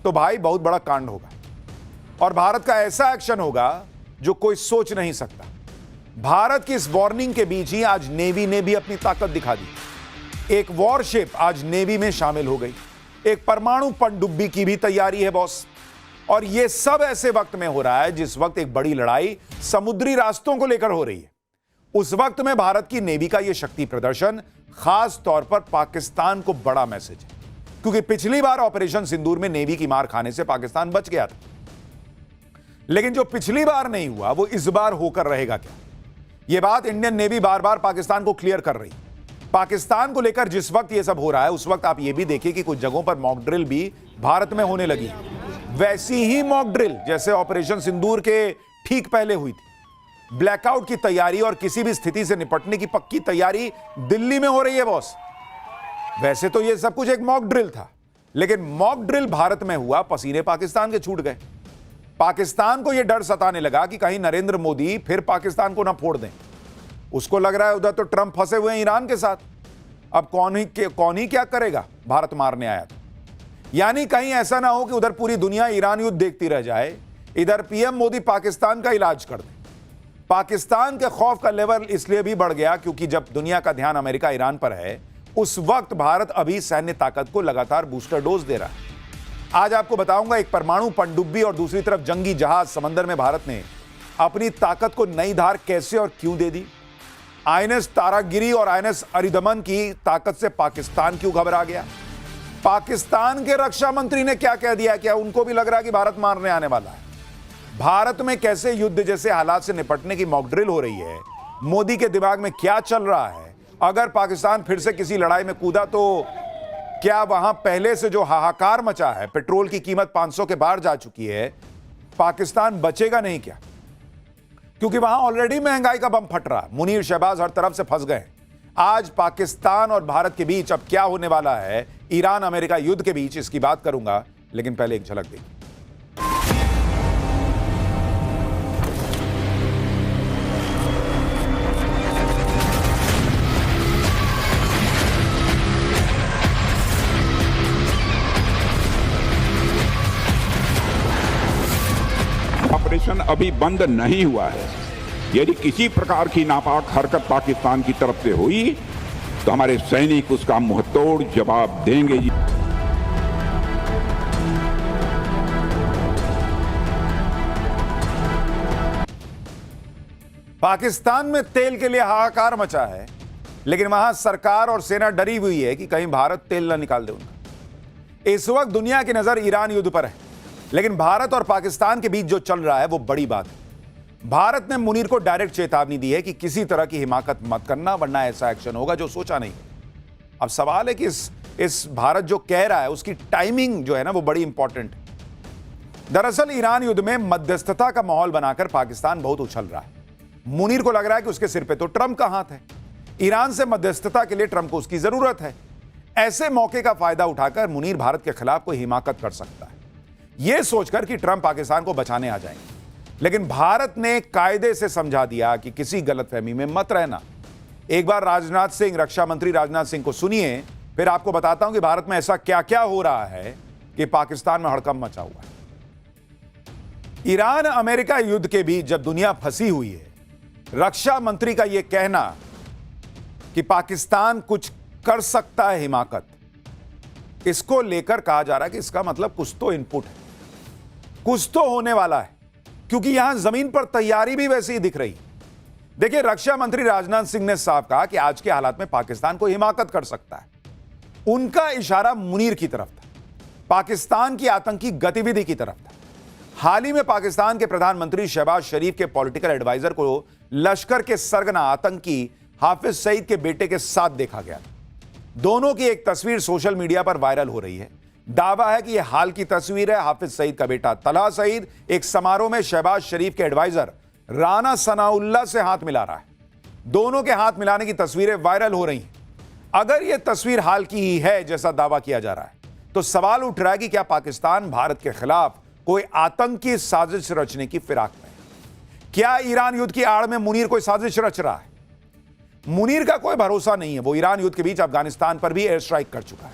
तो भाई बहुत बड़ा कांड होगा और भारत का ऐसा एक्शन होगा जो कोई सोच नहीं सकता। भारत की इस वार्निंग के बीच ही आज नेवी ने भी अपनी ताकत दिखा दी। एक वॉरशिप आज नेवी में शामिल हो गई। एक परमाणु पनडुब्बी की भी तैयारी है बॉस। और यह सब ऐसे वक्त में हो रहा है जिस वक्त एक बड़ी लड़ाई समुद्री रास्तों को लेकर हो रही है। उस वक्त में भारत की नेवी का यह शक्ति प्रदर्शन खास तौर पर पाकिस्तान को बड़ा मैसेज है, क्योंकि पिछली बार ऑपरेशन सिंदूर में नेवी की मार खाने से पाकिस्तान बच गया था। लेकिन जो पिछली बार नहीं हुआ वो इस बार होकर रहेगा क्या? यह बात इंडियन नेवी बार बार पाकिस्तान को क्लियर कर रही। पाकिस्तान को लेकर जिस वक्त यह सब हो रहा है उस वक्त आप यह भी देखिए कि कुछ जगहों पर मॉक ड्रिल भी भारत में होने लगी। वैसी ही मॉक ड्रिल जैसे ऑपरेशन सिंदूर के ठीक पहले हुई थी। ब्लैकआउट की तैयारी और किसी भी स्थिति से निपटने की पक्की तैयारी दिल्ली में हो रही है बॉस। वैसे तो यह सब कुछ एक मॉक ड्रिल था, लेकिन मॉक ड्रिल भारत में हुआ, पसीने पाकिस्तान के छूट गए। पाकिस्तान को यह डर सताने लगा कि कहीं नरेंद्र मोदी फिर पाकिस्तान को ना फोड़ दें। उसको लग रहा है उधर तो ट्रंप फंसे हुए हैं ईरान के साथ, अब कौन ही क्या करेगा, भारत मारने आया था। यानी कहीं ऐसा ना हो कि उधर पूरी दुनिया ईरान युद्ध देखती रह जाए, इधर पीएम मोदी पाकिस्तान का इलाज कर दे। पाकिस्तान के खौफ का लेवल इसलिए भी बढ़ गया क्योंकि जब दुनिया का ध्यान अमेरिका ईरान पर है, उस वक्त भारत अभी सैन्य ताकत को लगातार बूस्टर डोज दे रहा है। आज आपको बताऊंगा एक परमाणु पनडुब्बी और दूसरी तरफ जंगी जहाज समंदर में भारत ने अपनी ताकत को नई धार कैसे और क्यों दे दी। आईएनएस तारागिरी और आईएनएस अरिदमन की ताकत से पाकिस्तान क्यों घबरा गया। पाकिस्तान के रक्षा मंत्री ने क्या कह दिया, क्या उनको भी लग रहा है कि भारत मारने आने वाला है। भारत में कैसे युद्ध जैसे हालात से निपटने की मॉक ड्रिल हो रही है, मोदी के दिमाग में क्या चल रहा है। अगर पाकिस्तान फिर से किसी लड़ाई में कूदा तो क्या वहां पहले से जो हाहाकार मचा है, पेट्रोल की कीमत 500 के पार जा चुकी है, पाकिस्तान बचेगा नहीं क्या? क्योंकि वहां ऑलरेडी महंगाई का बम फट रहा। मुनीर शहबाज हर तरफ से फंस गए। आज पाकिस्तान और भारत के बीच अब क्या होने वाला है, ईरान अमेरिका युद्ध के बीच, इसकी बात करूंगा, लेकिन पहले एक झलक देखिए। ऑपरेशन अभी बंद नहीं हुआ है। यदि किसी प्रकार की नापाक हरकत पाकिस्तान की तरफ से हुई तो हमारे सैनिक उसका मुंहतोड़ जवाब देंगे। पाकिस्तान में तेल के लिए हाहाकार मचा है, लेकिन वहां सरकार और सेना डरी हुई है कि कहीं भारत तेल न निकाल दे उनका। इस वक्त दुनिया की नजर ईरान युद्ध पर है, लेकिन भारत और पाकिस्तान के बीच जो चल रहा है वो बड़ी बात है। भारत ने मुनीर को डायरेक्ट चेतावनी दी है कि किसी तरह की हिमाकत मत करना, वरना ऐसा एक्शन होगा जो सोचा नहीं। अब सवाल है कि इस भारत जो कह रहा है उसकी टाइमिंग जो है ना वो बड़ी इंपॉर्टेंट है। दरअसल ईरान युद्ध में मध्यस्थता का माहौल बनाकर पाकिस्तान बहुत उछल रहा है। मुनीर को लग रहा है कि उसके सिर पे तो ट्रंप का हाथ है। ईरान से मध्यस्थता के लिए ट्रंप को उसकी जरूरत है। ऐसे मौके का फायदा उठाकर मुनीर भारत के खिलाफ कोई हिमाकत कर सकता है, यह सोचकर कि ट्रंप पाकिस्तान को बचाने आ जाएंगे। लेकिन भारत ने कायदे से समझा दिया कि किसी गलतफहमी में मत रहना। एक बार राजनाथ सिंह, रक्षा मंत्री राजनाथ सिंह को सुनिए, फिर आपको बताता हूं कि भारत में ऐसा क्या क्या हो रहा है कि पाकिस्तान में हड़कंप मचा हुआ है। ईरान अमेरिका युद्ध के बीच जब दुनिया फंसी हुई है, रक्षा मंत्री का यह कहना कि पाकिस्तान कुछ कर सकता है हिमाकत, इसको लेकर कहा जा रहा है कि इसका मतलब कुछ तो इनपुट है, कुछ तो होने वाला है, क्योंकि यहां जमीन पर तैयारी भी वैसी ही दिख रही। देखिए, रक्षा मंत्री राजनाथ सिंह ने साफ कहा कि आज के हालात में पाकिस्तान को हिमाकत कर सकता है। उनका इशारा मुनीर की तरफ था, पाकिस्तान की आतंकी गतिविधि की तरफ था। हाल ही में पाकिस्तान के प्रधानमंत्री शहबाज शरीफ के पॉलिटिकल एडवाइजर को लश्कर के सरगना आतंकी हाफिज सईद के बेटे के साथ देखा गया। दोनों की एक तस्वीर सोशल मीडिया पर वायरल हो रही है। दावा है कि यह हाल की तस्वीर है। हाफिज सईद का बेटा तलहा सईद एक समारोह में शहबाज शरीफ के एडवाइजर राना सनाउल्लाह से हाथ मिला रहा है। दोनों के हाथ मिलाने की तस्वीरें वायरल हो रही हैं। अगर यह तस्वीर हाल की ही है जैसा दावा किया जा रहा है, तो सवाल उठ रहा है कि क्या पाकिस्तान भारत के खिलाफ कोई आतंकी साजिश रचने की फिराक में है? क्या ईरान युद्ध की आड़ में मुनीर कोई साजिश रच रहा है? मुनीर का कोई भरोसा नहीं है। वो ईरान युद्ध के बीच अफगानिस्तान पर भी एयर स्ट्राइक कर चुका है।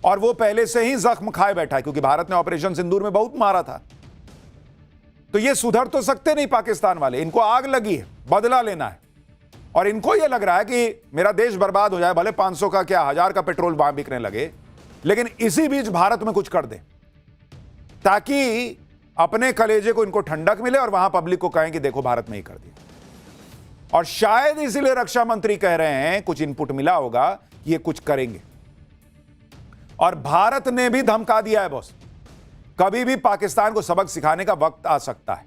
और वो पहले से ही जख्म खाए बैठा है, क्योंकि भारत ने ऑपरेशन सिंदूर में बहुत मारा था। तो ये सुधर तो सकते नहीं पाकिस्तान वाले, इनको आग लगी है, बदला लेना है। और इनको ये लग रहा है कि मेरा देश बर्बाद हो जाए, भले 500 का क्या 1000 का पेट्रोल वहां बिकने लगे, लेकिन इसी बीच भारत में कुछ कर दे, ताकि अपने कलेजे को इनको ठंडक मिले और वहां पब्लिक को कहें कि देखो भारत में ही कर दिया। और शायद इसीलिए रक्षा मंत्री कह रहे हैं, कुछ इनपुट मिला होगा, ये कुछ करेंगे। और भारत ने भी धमका दिया है बॉस, कभी भी पाकिस्तान को सबक सिखाने का वक्त आ सकता है।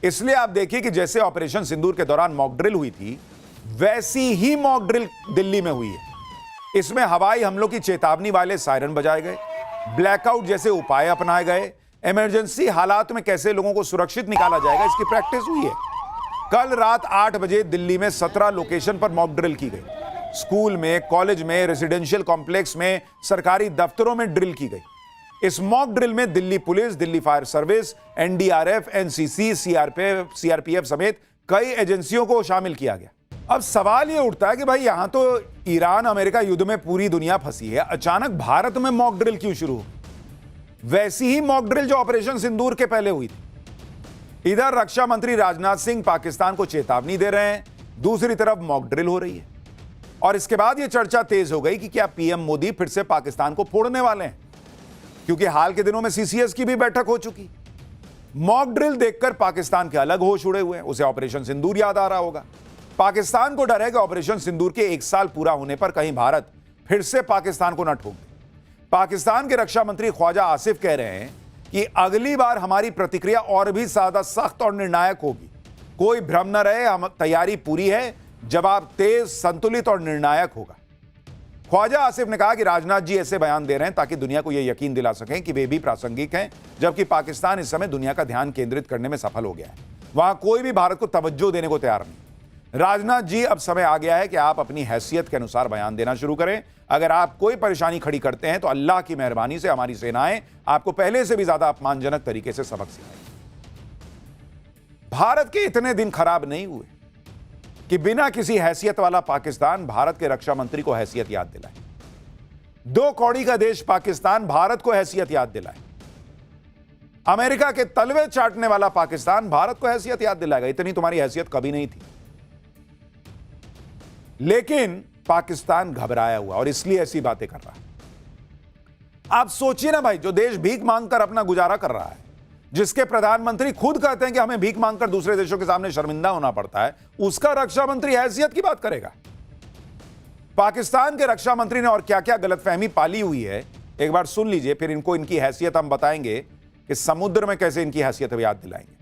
इसलिए आप देखिए कि जैसे ऑपरेशन सिंदूर के दौरान मॉक ड्रिल हुई थी, वैसी ही मॉक ड्रिल दिल्ली में हुई है। इसमें हवाई हमलों की चेतावनी वाले सायरन बजाए गए, ब्लैकआउट जैसे उपाय अपनाए गए, इमरजेंसी हालात में कैसे लोगों को सुरक्षित निकाला जाएगा, इसकी प्रैक्टिस हुई है। कल रात 8 बजे दिल्ली में 17 लोकेशन पर मॉक ड्रिल की गई। स्कूल में, कॉलेज में, रेजिडेंशियल कॉम्प्लेक्स में, सरकारी दफ्तरों में ड्रिल की गई। इस मॉक ड्रिल में Delhi police, Delhi fire service, NDRF, NCC, CRPF समेत कई एजेंसियों को शामिल किया गया। अब सवाल यह उठता है कि भाई यहां तो ईरान अमेरिका युद्ध में पूरी दुनिया फंसी है, अचानक भारत में मॉक ड्रिल क्यों शुरू हो? वैसी ही मॉक ड्रिल जो ऑपरेशन सिंदूर के पहले हुई थी। इधर रक्षा मंत्री राजनाथ सिंह पाकिस्तान को चेतावनी दे रहे हैं, दूसरी तरफ मॉक ड्रिल हो रही है। और इसके बाद यह चर्चा तेज हो गई कि क्या पीएम मोदी फिर से पाकिस्तान को फोड़ने वाले हैं, क्योंकि हाल के दिनों में सीसीएस की भी बैठक हो चुकी। मॉक ड्रिल देखकर पाकिस्तान के अलग होश उड़े हुए हैं, उसे ऑपरेशन सिंदूर याद आ रहा होगा। पाकिस्तान को डर है कि ऑपरेशन सिंदूर के 1 साल पूरा होने पर कहीं भारत फिर से पाकिस्तान को न ठोक दे। पाकिस्तान के रक्षा मंत्री ख्वाजा आसिफ कह रहे हैं कि अगली बार हमारी प्रतिक्रिया और भी ज्यादा सख्त और निर्णायक होगी। कोई भ्रम न रहे, हम तैयारी पूरी है, जवाब तेज, संतुलित और निर्णायक होगा। ख्वाजा आसिफ ने कहा कि राजनाथ जी ऐसे बयान दे रहे हैं ताकि दुनिया को यह यकीन दिला सकें कि वे भी प्रासंगिक हैं, जबकि पाकिस्तान इस समय दुनिया का ध्यान केंद्रित करने में सफल हो गया है। वहां कोई भी भारत को तवज्जो देने को तैयार नहीं। राजनाथ जी, अब समय आ गया है कि आप अपनी हैसियत के अनुसार बयान देना शुरू करें। अगर आप कोई परेशानी खड़ी करते हैं तो अल्लाह की मेहरबानी से हमारी सेनाएं आपको पहले से भी ज्यादा अपमानजनक तरीके से सबक सिखाएंगी। भारत के इतने दिन खराब नहीं हुए कि बिना किसी हैसियत वाला पाकिस्तान भारत के रक्षा मंत्री को हैसियत याद दिलाए। 2 कौड़ी का देश पाकिस्तान भारत को हैसियत याद दिलाए। अमेरिका के तलवे चाटने वाला पाकिस्तान भारत को हैसियत याद दिलाएगा। इतनी तुम्हारी हैसियत कभी नहीं थी। लेकिन पाकिस्तान घबराया हुआ और इसलिए ऐसी बातें कर रहा है। आप सोचिए ना भाई, जो देश भीख मांगकर अपना गुजारा कर रहा है, जिसके प्रधानमंत्री खुद कहते हैं कि हमें भीख मांगकर दूसरे देशों के सामने शर्मिंदा होना पड़ता है, उसका रक्षा मंत्री हैसियत की बात करेगा। पाकिस्तान के रक्षा मंत्री ने और क्या क्या गलतफहमी पाली हुई है, एक बार सुन लीजिए, फिर इनको इनकी हैसियत हम बताएंगे कि समुद्र में कैसे इनकी हैसियत याद दिलाएंगे।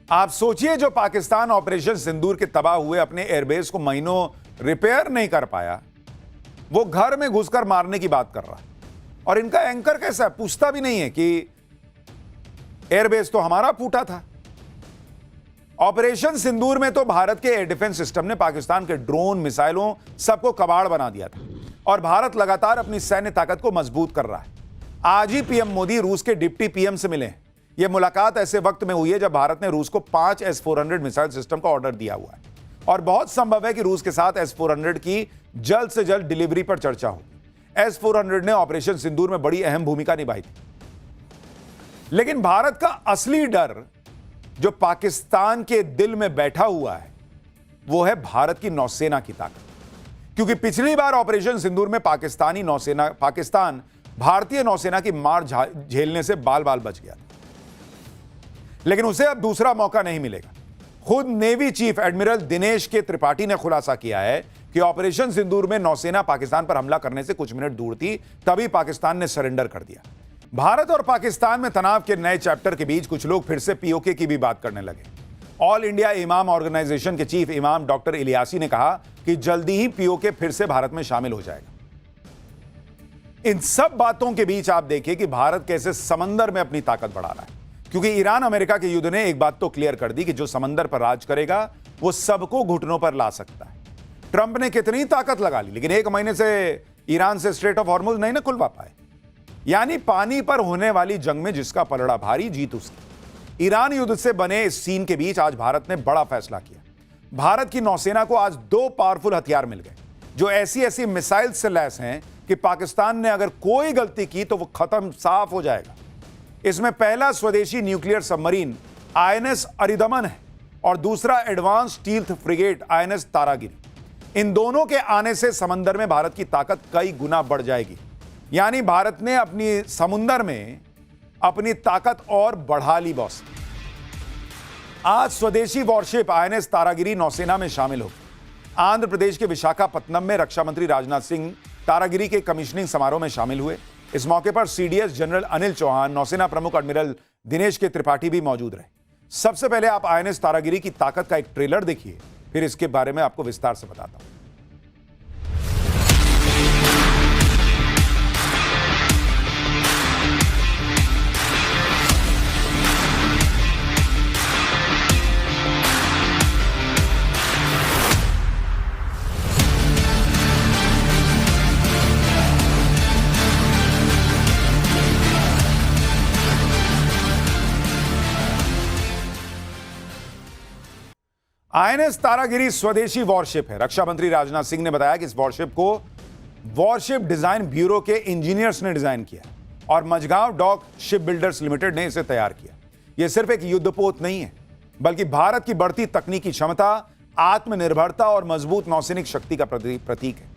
आप सोचिए, जो पाकिस्तान ऑपरेशन सिंदूर के तबाह हुए अपने एयरबेस को महीनों रिपेयर नहीं कर पाया, वो घर में घुसकर मारने की बात कर रहा है। और इनका एंकर कैसा है, पूछता भी नहीं है कि एयरबेस तो हमारा फूटा था। ऑपरेशन सिंदूर में तो भारत के एयर डिफेंस सिस्टम ने पाकिस्तान के ड्रोन, मिसाइलों सबको कबाड़ बना दिया था और भारत लगातार अपनी सैन्य ताकत को मजबूत कर रहा है। आज ही पीएम मोदी रूस के डिप्टी पीएम से मिले हैं। यह मुलाकात ऐसे वक्त में हुई है जब भारत ने रूस को 5 S-400 मिसाइल सिस्टम का ऑर्डर दिया हुआ है और बहुत संभव है कि रूस के साथ S-400 की जल्द से जल्द डिलीवरी पर चर्चा होगी। S-400 ने ऑपरेशन सिंदूर में बड़ी अहम भूमिका निभाई थी। लेकिन भारत का असली डर जो पाकिस्तान के दिल में बैठा हुआ है, वो है भारत की नौसेना की ताकत। क्योंकि पिछली बार ऑपरेशन सिंदूर में पाकिस्तान भारतीय नौसेना की मार झेलने से बाल बाल बच गया था। लेकिन उसे अब दूसरा मौका नहीं मिलेगा। खुद नेवी चीफ एडमिरल दिनेश के त्रिपाठी ने खुलासा किया है कि ऑपरेशन सिंदूर में नौसेना पाकिस्तान पर हमला करने से कुछ मिनट दूर थी, तभी पाकिस्तान ने सरेंडर कर दिया। भारत और पाकिस्तान में तनाव के नए चैप्टर के बीच कुछ लोग फिर से पीओके की भी बात करने लगे। ऑल इंडिया इमाम ऑर्गेनाइजेशन के चीफ इमाम डॉक्टर इलियासी ने कहा कि जल्दी ही पीओके फिर से भारत में शामिल हो जाएगा। इन सब बातों के बीच आप देखिए कि भारत कैसे समंदर में अपनी ताकत बढ़ा रहा है, क्योंकि ईरान अमेरिका के युद्ध ने एक बात तो क्लियर कर दी कि जो समंदर पर राज करेगा वो सबको घुटनों पर ला सकता है। ट्रंप ने कितनी ताकत लगा ली, लेकिन 1 महीने से ईरान से स्ट्रेट ऑफ हॉर्मुज नहीं ना खुलवा पाए। यानी पानी पर होने वाली जंग में जिसका पलड़ा भारी, जीत उसकी। ईरान युद्ध से बने इस सीन के बीच आज भारत ने बड़ा फैसला किया। भारत की नौसेना को आज 2 पावरफुल हथियार मिल गए जो ऐसी ऐसी मिसाइल से लैस हैं कि पाकिस्तान ने अगर कोई गलती की तो वो खत्म साफ हो जाएगा। इसमें पहला स्वदेशी न्यूक्लियर सबमरीन आईएनएस अरिदमन है और दूसरा advance stealth frigate INS Taragiri. इन दोनों के आने से समंदर में भारत की ताकत कई गुना बढ़ जाएगी। यानी भारत ने अपनी समुंदर में अपनी ताकत और बढ़ा ली बॉस। आज स्वदेशी वॉरशिप आईएनएस तारागिरी नौसेना में शामिल होगी। आंध्र प्रदेश के विशाखापत्तनम में रक्षा मंत्री राजनाथ सिंह तारागिरी के कमिश्निंग समारोह में शामिल हुए। इस मौके पर सीडीएस जनरल अनिल चौहान, नौसेना प्रमुख एडमिरल दिनेश के त्रिपाठी भी मौजूद रहे। सबसे पहले आप आईएनएस तारागिरी की ताकत का एक ट्रेलर देखिए, फिर इसके बारे में आपको विस्तार से बताता हूं। आईएनएस तारागिरी स्वदेशी वॉरशिप है। रक्षा मंत्री राजनाथ सिंह ने बताया कि इस वॉरशिप को वॉरशिप डिजाइन ब्यूरो के इंजीनियर्स ने डिजाइन किया और Mazagon dock ship builders limited ने इसे तैयार किया। यह सिर्फ एक युद्धपोत नहीं है, बल्कि भारत की बढ़ती तकनीकी क्षमता, आत्मनिर्भरता और मजबूत नौसैनिक शक्ति का प्रतीक है।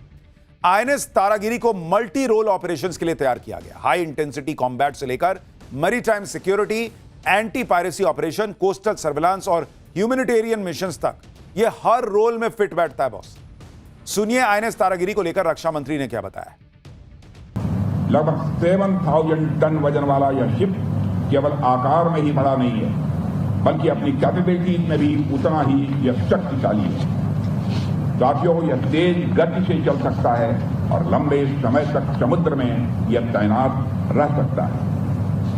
आईएनएस तारागिरी को मल्टी रोल ऑपरेशंस के लिए तैयार किया गया। हाई इंटेंसिटी कॉम्बैट से लेकर maritime security, anti piracy operation, coastal surveillance और ह्यूमैनिटेरियन मिशंस तक ये हर रोल में फिट बैठता है बॉस। सुनिए आईएनएस तारागिरी को लेकर रक्षा मंत्री ने क्या बताया। लगभग 7000 टन वजन वाला यह शिप केवल आकार में ही बड़ा नहीं है, बल्कि अपनी कैपेबिलिटीज में भी उतना ही यह शक्तिशाली है। साथियों, यह तेज गति से चल सकता है और लंबे समय तक समुद्र में यह तैनात रह सकता है।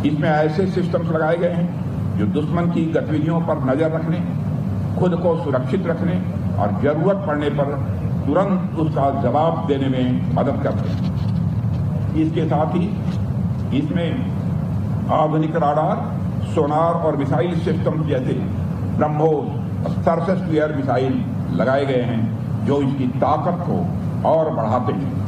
इसमें ऐसे सिस्टम्स लगाए गए हैं जो दुश्मन की गतिविधियों पर नजर रखने, खुद को सुरक्षित रखने और जरूरत पड़ने पर तुरंत उसका जवाब देने में मदद करते हैं। इसके साथ ही इसमें आधुनिक राडार, सोनार और मिसाइल सिस्टम जैसे BrahMos, surface to air missile लगाए गए हैं जो इसकी ताकत को और बढ़ाते हैं।